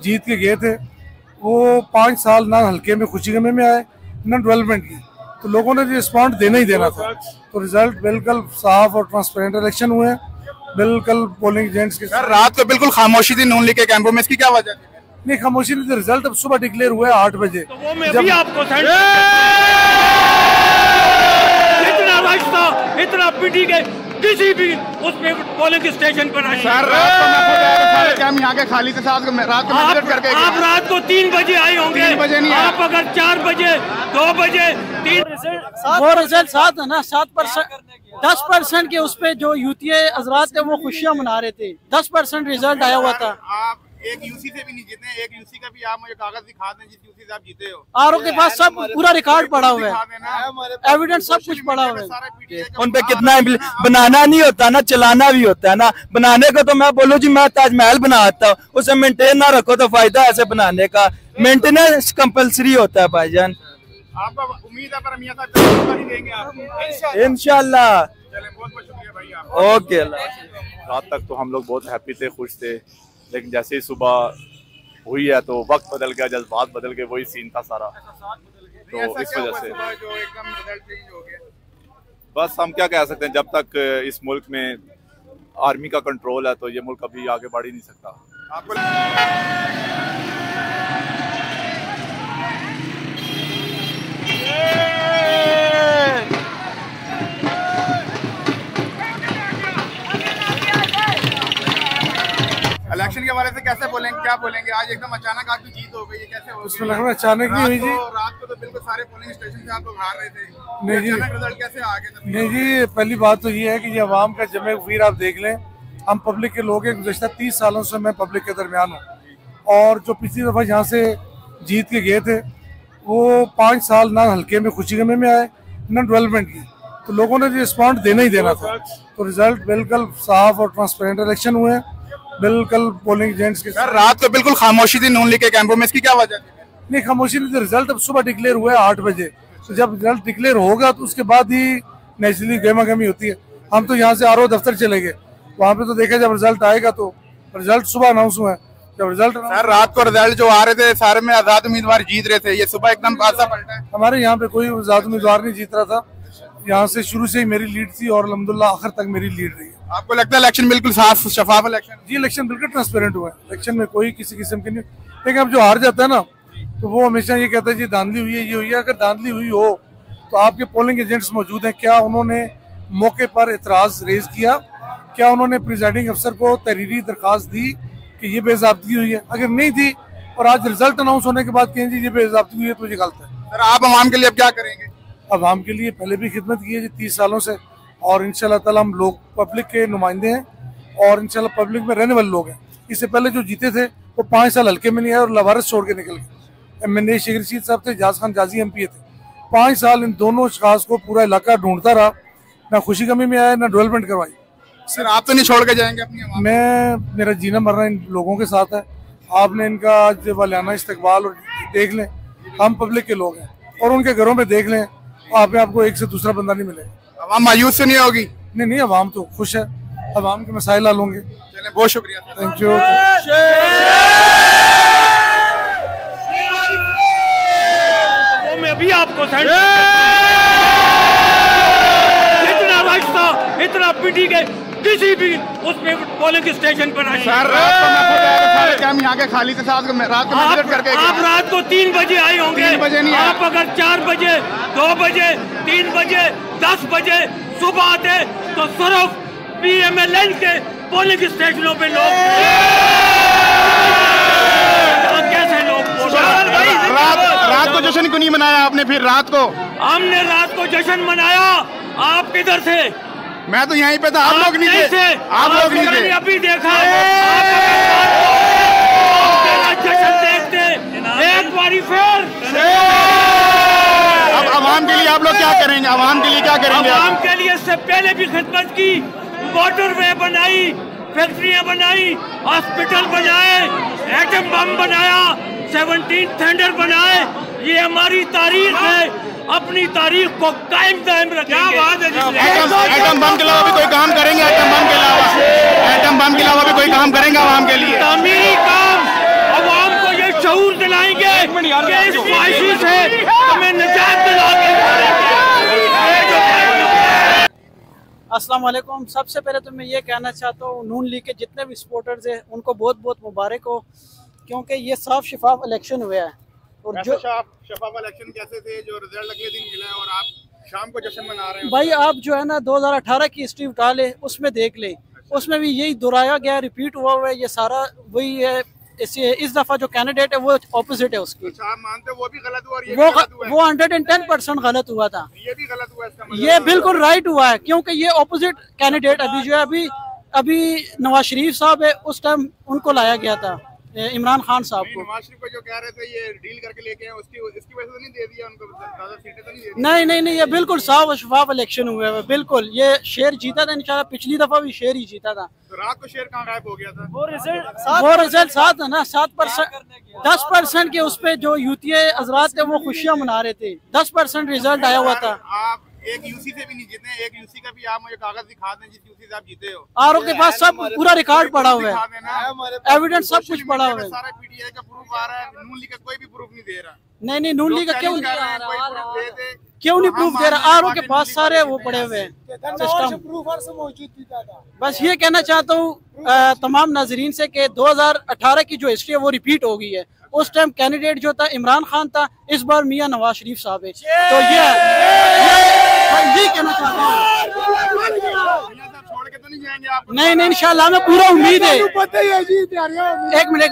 जीत के गए थे, वो 5 साल ना हल्के में खुशी गमी में आए ना डेवलपमेंट की, तो लोगों ने रिस्पॉन्ड देना ही देना था। तो रिजल्ट बिल्कुल साफ और ट्रांसपेरेंट इलेक्शन हुए, बिल्कुल पोलिंग एजेंट्स के सर रात को बिल्कुल खामोशी थी नून लीग के कैंपों में, इसकी क्या वजह थी? नहीं खामोशी नहीं थी, रिजल्ट अब सुबह डिक्लेयर हुआ 8 बजे। तो वो मैं भी आपको इतना रश था, इतना पीटी गए किसी भी उसमें पोलिंग स्टेशन पर आए। सर रात को मैं खुद आया, सारे कैंप यहाँ के खाली थे, रात को मैं विजिट करके गया। आप रात को 3 बजे आए होंगे, 3 बजे नहीं आप अगर 4 बजे 2 बजे 3 वो रिजल्ट 7 है ना, 7% 10% के उस पे जो यूटीए हजरात थे वो खुशियां मना रहे थे। 10% रिजल्ट आया हुआ था। आप एक यूसी से भी नहीं जीते, एक यूसी का भी आप मुझे कागज दिखा दें जिस यूसी से आप जीते हो। आरओ के पास सब पूरा रिकॉर्ड पड़ा हुआ है, एविडेंस सब कुछ पड़ा हुआ है। उन पे कितना बनाना नहीं होता ना, चलाना भी होता है ना। बनाने को तो मैं बोलूँ जी मैं ताजमहल बनाता हूँ, उसे मेंटेन ना रखो तो फायदा ऐसे बनाने का। मेंटेनेंस कंपलसरी होता है भाईजान। आपका उम्मीद है पर मियां साहब देंगे आपको इंशाल्लाह। बहुत बहुत शुक्रिया भाई आपका। ओके। रात तक तो हम लोग बहुत हैप्पी थे, खुश थे, लेकिन जैसे ही सुबह हुई है तो वक्त बदल गया, जज्बात बदल गए, वही सीन था सारा। तो इस वजह से जो एकदम रिजल्ट चेंज हो गया। बस हम क्या कह सकते हैं, जब तक इस मुल्क में आर्मी का कंट्रोल है तो ये मुल्क कभी आगे बढ़ ही नहीं सकता। इलेक्शन के बारे से कैसे बोलेंगे, क्या बोलेंगे? आज एकदम अचानक आपकी जीत हो गई है, कैसे हो उसमें अचानक नहीं हुई जी। रात को तो बिल्कुल सारे पोलिंग स्टेशन से आप लोग हार रहे थे। नहीं जी, रिजल्ट कैसे आ गए? नहीं जी, पहली बात तो ये है कि ये अवाम का जमे वीर आप देख लें, हम पब्लिक के लोग हैं। गुज़श्ता 30 सालों से मैं पब्लिक के दरमियान हूँ, और जो पिछली दफ़ा यहाँ से जीत के गए थे वो 5 साल ना हल्के में खुशी गमी में आए ना डेवलपमेंट की, तो लोगों ने रिस्पॉन्ड देना ही देना था। तो रिजल्ट बिल्कुल साफ और ट्रांसपेरेंट इलेक्शन हुए, बिल्कुल पोलिंग एजेंट्स के। सर रात को बिल्कुल खामोशी थी नून लीग के कैंपों में, इसकी क्या वजह थी? नहीं खामोशी नहीं थी, रिजल्ट अब सुबह डिक्लेयर हुआ 8 बजे। तो जब रिजल्ट डिक्लेयर होगा तो उसके बाद ही नेचुरली गहमा गहमी होती है। हम तो यहाँ से आरओ दफ्तर चले गए, वहाँ पे तो देखा जब रिजल्ट आएगा तो रिजल्ट सुबह अनाउंस हुआ है। जब रिजल्ट सर रात को रिजल्ट जो आ रहे थे सारे में आजाद उम्मीदवार जीत रहे थे, ये सुबह एकदम पासा पलटा है। हमारे यहाँ पे कोई आजाद उम्मीदवार नहीं जीत रहा था, यहाँ से शुरू से ही मेरी लीड थी और अल्हम्दुलिल्लाह आखिर तक मेरी लीड रही है। आपको लगता है इलेक्शन बिल्कुल साफ शफाफ इलेक्शन? जी इलेक्शन बिल्कुल ट्रांसपेरेंट हुआ है, इलेक्शन में कोई किसी किस्म की नहीं। लेकिन अब जो हार जाता है ना तो वो हमेशा ये कहता है जी धांधली हुई है, ये हुई है। अगर धांधली हुई हो तो आपके पोलिंग एजेंट्स मौजूद हैं, क्या उन्होंने मौके पर एतराज रेज किया? क्या उन्होंने प्रिजाइडिंग अफसर को तहरीरी दरखास्त दी कि ये बेज़ाब्तगी हुई है? अगर नहीं थी और आज रिजल्ट अनाउंस होने के बाद कहें जी ये बेज़ाब्तगी हुई है तो ये गलत है। सर आप आवाम के लिए अब क्या करेंगे? अवाम के लिए पहले भी खिदमत की है जी 30 सालों से, और इंशाल्लाह ताला हम लोग पब्लिक के नुमाइंदे हैं और इंशाल्लाह पब्लिक में रहने वाले लोग हैं। इससे पहले जो जीते थे वो 5 साल हल्के में नहीं आए और लवारिस छोड़ के निकल गए। एमएनए शेख रशीद साहब थे, जाज खान जाजी एमपी थे। 5 साल इन दोनों शख्स को पूरा इलाका ढूंढता रहा, ना खुशी गमी में आया ना डेवलपमेंट करवाई। सर आप तो नहीं छोड़ के जाएंगे अपनी आवाम? मेरा जीना मरना इन लोगों के साथ है। आपने इनका आज वालियाना इस्तकबाल और देख लें, हम पब्लिक के लोग हैं और उनके घरों में देख लें, आपको एक से दूसरा बंदा नहीं मिलेगा। आवाम मायूस से नहीं होगी? नहीं, आवाम तो खुश है, आवाम के मसाइल हल होंगे। चलिए बहुत शुक्रिया, थैंक यू। वो मैं भी आपको इतना रश था, इतना पीटी गए किसी भी उसमें पोलिंग स्टेशन पर आए। सर रात को मैं खुद आया, सारे कैंप यहाँ के खाली थे, रात को विजिट करके गया। आप रात को 3 बजे आए होंगे, 3 बजे नहीं आप अगर 4 बजे 2 बजे 3 बजे 10 बजे सुबह आते तो सिर्फ PMLN के पोलिंग स्टेशनों पे लोग कैसे लोग रात को जश्न क्यों नहीं मनाया आपने? फिर रात को हमने रात को जश्न मनाया, आप किधर थे? मैं तो यहीं पे था, आप लोग नहीं थे। आप लोग नहीं थे। अभी देखा जश्न देखते एक बारी फिर। अब आवाम के लिए आप लोग क्या करेंगे? आवाम के लिए क्या करेंगे? आवाम के लिए इससे पहले भी खिदमत की, मोटरवे बनाई, फैक्ट्रियां बनाई, हॉस्पिटल बनाए, एटम बम बनाया, 17 थंडर बनाए। ये हमारी तारीख है, अपनी तारीख को कायम रखेंगे। क्या बात है? एटम बम के अलावा भी कोई काम करेंगे? एटम बम के अलावा भी कोई काम करेंगे आवाम के लिए? तामीरी काम आवाम मिनट यार, इस ख्वाहिशी से हमें निजात दिला के अस्सलाम वालेकुम। सबसे पहले तो मैं ये कहना चाहता हूँ नून लीग के जितने भी सपोर्टर्स हैं उनको बहुत बहुत मुबारक हो, क्योंकि ये साफ शफाफ इलेक्शन हुआ है। और जो शफाफ इलेक्शन कैसे थे जो रिजल्ट अगले दिन मिला है और आप शाम को जश्न मना रहे हैं? भाई आप जो है ना 2018 की हिस्ट्री उठा ले, उसमें देख ले, उसमें भी यही दोहराया गया, रिपीट हुआ हुआ है, ये सारा वही है। इस दफा जो कैंडिडेट है वो ऑपोजिट है उसकी। अच्छा, आप मानते हो वो भी गलत हुआ और ये भी गलत हुआ है? वो 110% गलत हुआ था। ये भी गलत हुआ, इसका मतलब ये बिल्कुल राइट हुआ है, क्योंकि ये ऑपोजिट कैंडिडेट अभी जो है अभी नवाज शरीफ साहब है, उस टाइम उनको लाया गया था, इमरान खान साहब को। नवाज शरीफ को जो कह रहे थे ये डील करके लेके हैं, इसकी वजह से नहीं दे दिया उनको, ज्यादा सीटें तो नहीं दे दी? नहीं, ये बिल्कुल साफ शफाफ इलेक्शन हुए हैं। बिल्कुल ये शेर जीता था इंशाल्लाह, पिछली दफा भी शेर ही जीता था। तो रात को शेर कहाँ गायब हो गया था? वो रिजल्ट 7 है ना, 7%, 10% के उस पे जो यूतीए हजरात थे वो खुशियां मना रहे थे। 10% रिजल्ट आया हुआ था। आप एक यूसी से भी नहीं जीते, एक यूसी का भी आप मुझे कागज दिखा दें जिस यूसी से आप जीते हो। आरओ के पास सब पूरा रिकॉर्ड पड़ा हुआ है, एविडेंस सब कुछ पड़ा हुआ है। सारा पीटीआई का प्रूफ आ रहा है, नून लीग का कोई भी प्रूफ नहीं दे रहा। नहीं, नून लीग का क्यों नहीं प्रूफ दे रहा? आरओ के पास सारे वो पड़े हुए हैं सिस्टम। बस ये कहना चाहता हूँ तमाम नाजरीन से कि 2018 की जो हिस्ट्री है वो रिपीट हो गई है। उस टाइम कैंडिडेट जो था इमरान खान था, इस बार मियां नवाज शरीफ साहब है। तो ये कहना चाहता हूँ। छोड़ के तो नहीं जाएंगे आप? नहीं, इंशाल्लाह हमें पूरा उम्मीद है। एक मिनट,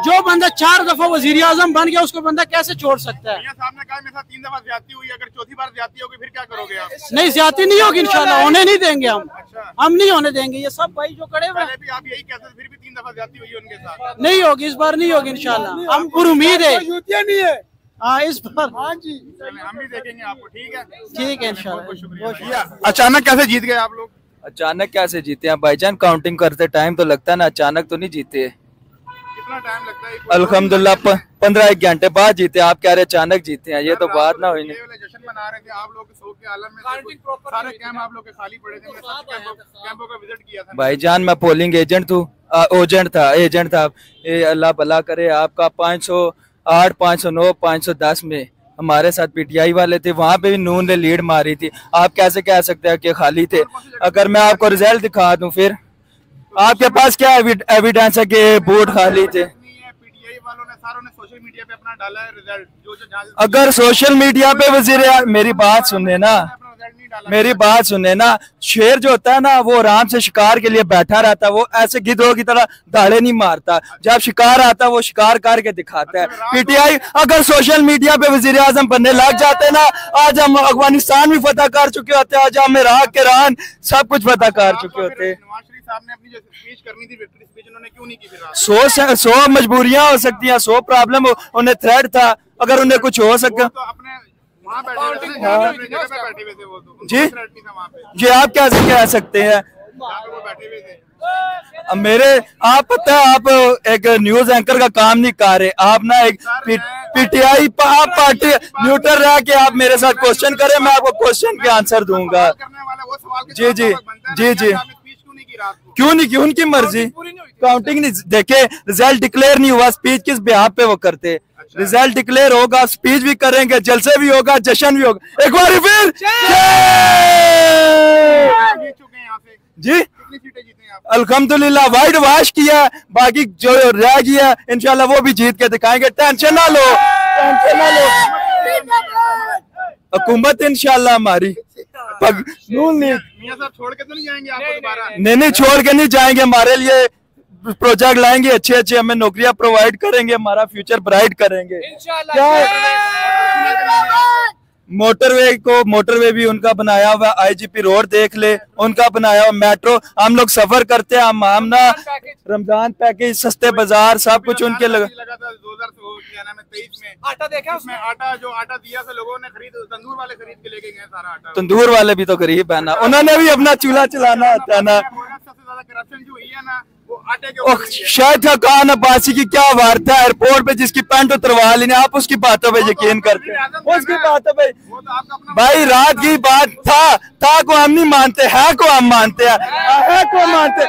जो बंदा 4 दफा वजीर आजम बन गया उसको बंदा कैसे छोड़ सकता है? साहब ने कहा मेरे साथ 3 दफा ज्यादती हुई, अगर चौथी बार ज्यादती होगी फिर क्या करोगे आप? नहीं, ज्यादती नहीं होगी इंशाल्लाह, होने नहीं देंगे हम नहीं होने देंगे। ये सब भाई जो खड़े हुए आप यही कहते थे, फिर भी 3 दफा ज्यादती हुई उनके साथ। नहीं होगी, इस बार नहीं होगी इंशाल्लाह, हम पूरी उम्मीद है। नहीं है हाँ, इस बार हम भी देखेंगे आपको। ठीक है इंशाल्लाह। अचानक कैसे जीत गए आप लोग? अचानक कैसे जीते हैं भाईजान? काउंटिंग करते टाइम तो लगता है ना, अचानक तो नहीं जीते। कितना टाइम लगता है? अल्हम्दुलिल्लाह 15-1 घंटे बाद जीते। आप कह रहे अचानक जीते हैं, ये तो बात ना हुई। जश्न मना रहे थे आप लोग, शोक के आलम में सारे कैंप आप लोग के खाली पड़े थे, कैंपों का विजिट किया था। भाईजान मैं पोलिंग एजेंट था। ये अल्लाह भला करे, आपका 508, 509, 510 में हमारे साथ पीटीआई वाले थे, वहाँ पे भी नून ने लीड मारी थी। आप कैसे कह सकते हैं कि खाली थे? अगर मैं आपको रिजल्ट दिखा दूं, फिर आपके पास क्या एविडेंस है कि वोट खाली थे? पीटीआई वालों ने सारों ने सोशल मीडिया पे अपना डाला है रिजल्ट। अगर सोशल मीडिया पे वजीर, मेरी बात सुने ना, शेर जो होता है ना वो आराम से शिकार के लिए बैठा रहता है, वो ऐसे गिद्धों की तरह दाड़े नहीं मारता। जब शिकार आता है वो शिकार करके दिखाता है। पीटीआई अगर सोशल मीडिया पे वजीर आजम बनने लग जाते ना, आज हम अफगानिस्तान भी फतह कर चुके होते, आज हम इराक के ईरान सब कुछ फतह कर चुके होते। साहब ने अपनी जो स्पीच करनी थी, विक्ट्री स्पीच, उन्होंने क्यों नहीं की? 100 मजबूरियां हो सकती हैं, 100 प्रॉब्लम, उन्हें थ्रेड था, अगर उन्हें कुछ हो सका। तो अपने वहाँ बैठे हुए थे वो तो जी थ्रेड नहीं था वहाँ पे। जी आप कैसे कह सकते हैं? वो बैठे हुए थे। मेरे आप पता है, आप एक न्यूज एंकर का काम नहीं कर रहे, आप ना एक पीटीआई आप पार्टी न्यूट्रल रह के आप मेरे साथ क्वेश्चन करें, मैं आपको क्वेश्चन के आंसर दूंगा। जी क्यों नहीं, उनकी मर्जी। काउंटिंग नहीं, देखे रिजल्ट डिक्लेयर नहीं हुआ, स्पीच किस बिहाफ पे वो करते? रिजल्ट डिक्लेयर होगा, स्पीच भी करेंगे, जलसे भी होगा, जश्न भी होगा। एक बार फिर जी अल्हम्दुलिल्लाह वाइड वाश किया, बाकी जो रह गया इंशाल्लाह वो भी जीत के दिखाएंगे। टेंशन ना लो। हुकूमत इंशाल्लाह हमारी मियां साहब छोड़ के तो नहीं जाएंगे आपको दोबारा? नहीं, छोड़ के नहीं जाएंगे। हमारे लिए प्रोजेक्ट लाएंगे, अच्छे हमें नौकरियां प्रोवाइड करेंगे, हमारा फ्यूचर ब्राइट करेंगे। मोटरवे भी उनका बनाया हुआ, आईजीपी रोड देख ले उनका बनाया हुआ, मेट्रो हम लोग सफर करते हैं, हम ना रमजान पैकेज, सस्ते बाजार सब कुछ उनके लगा। 2023 में आटा देखा, उसमें आटा जो आटा दिया था लोगों ने तंदूर वाले खरीद के लेके गए सारा आटा। तंदूर वाले भी तो गरीब है ना, उन्होंने भी अपना चूल्हा चलाना होता है ना। सबसे ज्यादा करप्शन जो हुई है ना वो आटे के शायद का कान अब्बासी की क्या वार्ता है, एयरपोर्ट पे जिसकी पैंट उतरवा लेने, आप उसकी बातों पे यकीन करते हैं? उसकी बातों पे भाई रात की बात था को हम नहीं मानते, है को हम मानते हैं, है को मानते।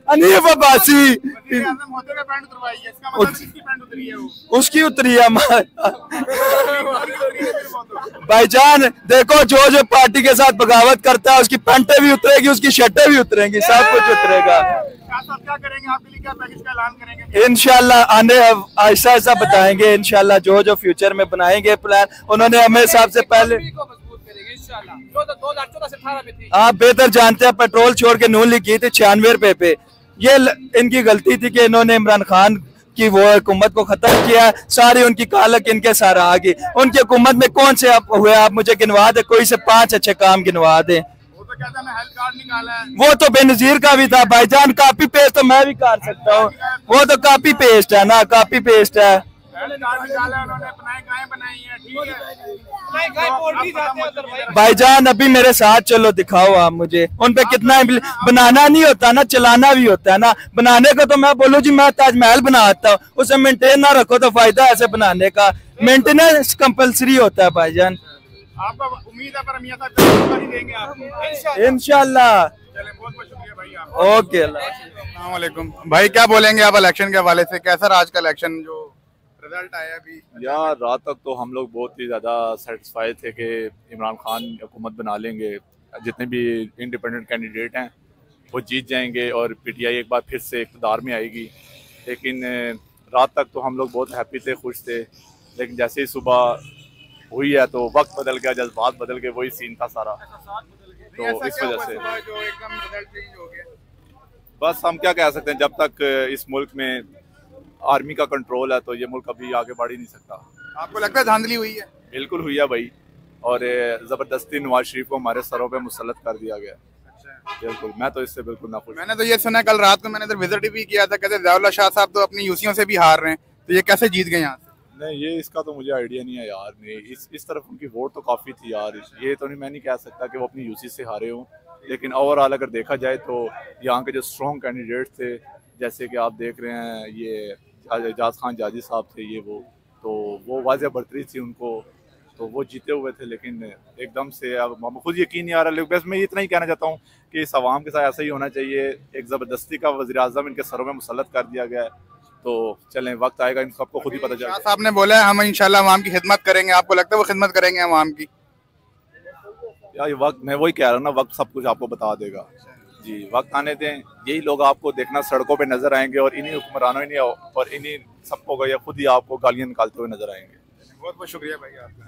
हनीफ अब्बासी वज़ीर-ए-आज़म होते हुए पैंट उतरवाई है, इसका मतलब किसकी पैंट उतरी है वो? उसकी उतरी है भाईजान। देखो जो जो पार्टी के साथ बगावत करता है उसकी पैंटें भी उतरेगी, उसकी शर्टें भी उतरेंगी, सब कुछ उतरेगा। क्या करेंगे आपके लिए, क्या पैकेज का ऐलान करेंगे? इंशाल्लाह आने ऐसा ऐसा बताएंगे, इंशाल्लाह जो जो फ्यूचर में बनाएंगे प्लान। उन्होंने हमें सबसे पहले, आप बेहतर जानते हैं, पेट्रोल छोड़ के नून लीग की थी 96 रुपए पे। ये इनकी गलती थी कि इन्होंने इमरान खान की वो हुकूमत को खत्म किया, सारी उनकी कालक इनके सारा आ गई। उनकी हुकूमत में कौन से हुए आप मुझे गिनवा दे, कोई से 5 अच्छे काम गिनवा दे। हेल्थ कार्ड निकाला है, वो तो बेनजीर का भी था भाईजान, कॉपी पेस्ट तो मैं भी कर सकता हूँ, वो तो कॉपी पेस्ट है ना, कॉपी पेस्ट है। हेल्थ कार्ड निकाला है उन्होंने, अपनाए गायें बनाई है, ठीक है भाईजान अभी मेरे साथ चलो, दिखाओ आप मुझे उन पे कितना बनाना नहीं होता ना, चलाना भी होता है ना। बनाने को तो मैं बोलूँ जी मैं ताजमहल बनाता हूँ, उसे मेंटेन ना रखो तो फायदा ऐसे बनाने का। मेंटेनेंस कंपलसरी होता है भाईजान। आपका उम्मीद है पर मियां साहब देंगे आपको इंशाल्लाह। चलें, बहुत बहुत शुक्रिया भाई आपका। ओके, अस्सलाम वालेकुम भाई, क्या बोलेंगे आप इलेक्शन के हवाले से? कैसा रहा आज का इलेक्शन, जो रिजल्ट आया अभी? यार रात तक तो हम लोग बहुत ही ज़्यादा सेटिस्फाई थे कि इमरान खान हुकूमत बना लेंगे, जितने भी इंडिपेंडेंट कैंडिडेट हैं वो जीत जाएंगे और पीटीआई एक बार फिर से इक़्तिदार में आएगी। लेकिन रात तक तो हम लोग बहुत हैप्पी थे, खुश थे। लेकिन जैसे ही सुबह हुई है तो वक्त बदल गया, जज्बात बदल गए, वही सीन था सारा। तो इस वजह से जो एकदम रिजल्ट चेंज हो गया, बस हम क्या कह सकते हैं, जब तक इस मुल्क में आर्मी का कंट्रोल है तो ये मुल्क अभी आगे बढ़ ही नहीं सकता। आपको लगता है धांधली हुई है? बिल्कुल हुई है भाई, और ज़बरदस्ती नवाज शरीफ को हमारे सरों पे मुसल्लत कर दिया गया। बिल्कुल, मैं तो इससे बिल्कुल ना खुश। मैंने तो ये सुना, कल रात को मैंने इधर विजिट भी किया था, कहते ज़ियाउल्लाह शाह साहब तो अपनी यूसियों से भी हार रहे हैं, तो ये कैसे जीत गए यहाँ से? नहीं, ये इसका तो मुझे आइडिया नहीं है यार। नहीं, इस तरफ उनकी वोट तो काफ़ी थी यार। ये तो नहीं, मैं नहीं कह सकता कि वो अपनी यूसी से हारे हों, लेकिन ओवरऑल अगर देखा जाए तो यहाँ के जो स्ट्रॉन्ग कैंडिडेट थे, जैसे कि आप देख रहे हैं ये एजाज खान जाजी साहब थे, ये वो वाज़ह बढ़तरी थी उनको, तो वो जीते हुए थे। लेकिन एकदम से अब खुद यकीन नहीं आ रहा। लेकिन बस मैं इतना ही कहना चाहता हूँ कि इस आवाम के साथ ऐसा ही होना चाहिए। एक ज़बरदस्ती का वज़ीर-ए-आज़म इनके सरों में मुसल्लत कर दिया गया है, तो चलें वक्त आएगा इन सबको खुद ही पता चलेगा। साहब ने बोला है हम इंशाल्लाह आवाम की खिदमत करेंगे, आपको लगता है वो खिदमत करेंगे आवाम की? यार ये वक्त, मैं वही कह रहा हूँ ना, वक्त सब कुछ आपको बता देगा जी। वक्त आने दें, यही लोग आपको देखना सड़कों पे नजर आएंगे और इन्हीं हुक्मरानों और इन्हीं सबको या खुद ही आपको गालियाँ निकालते हुए नजर आएंगे। बहुत बहुत शुक्रिया भाई आपका।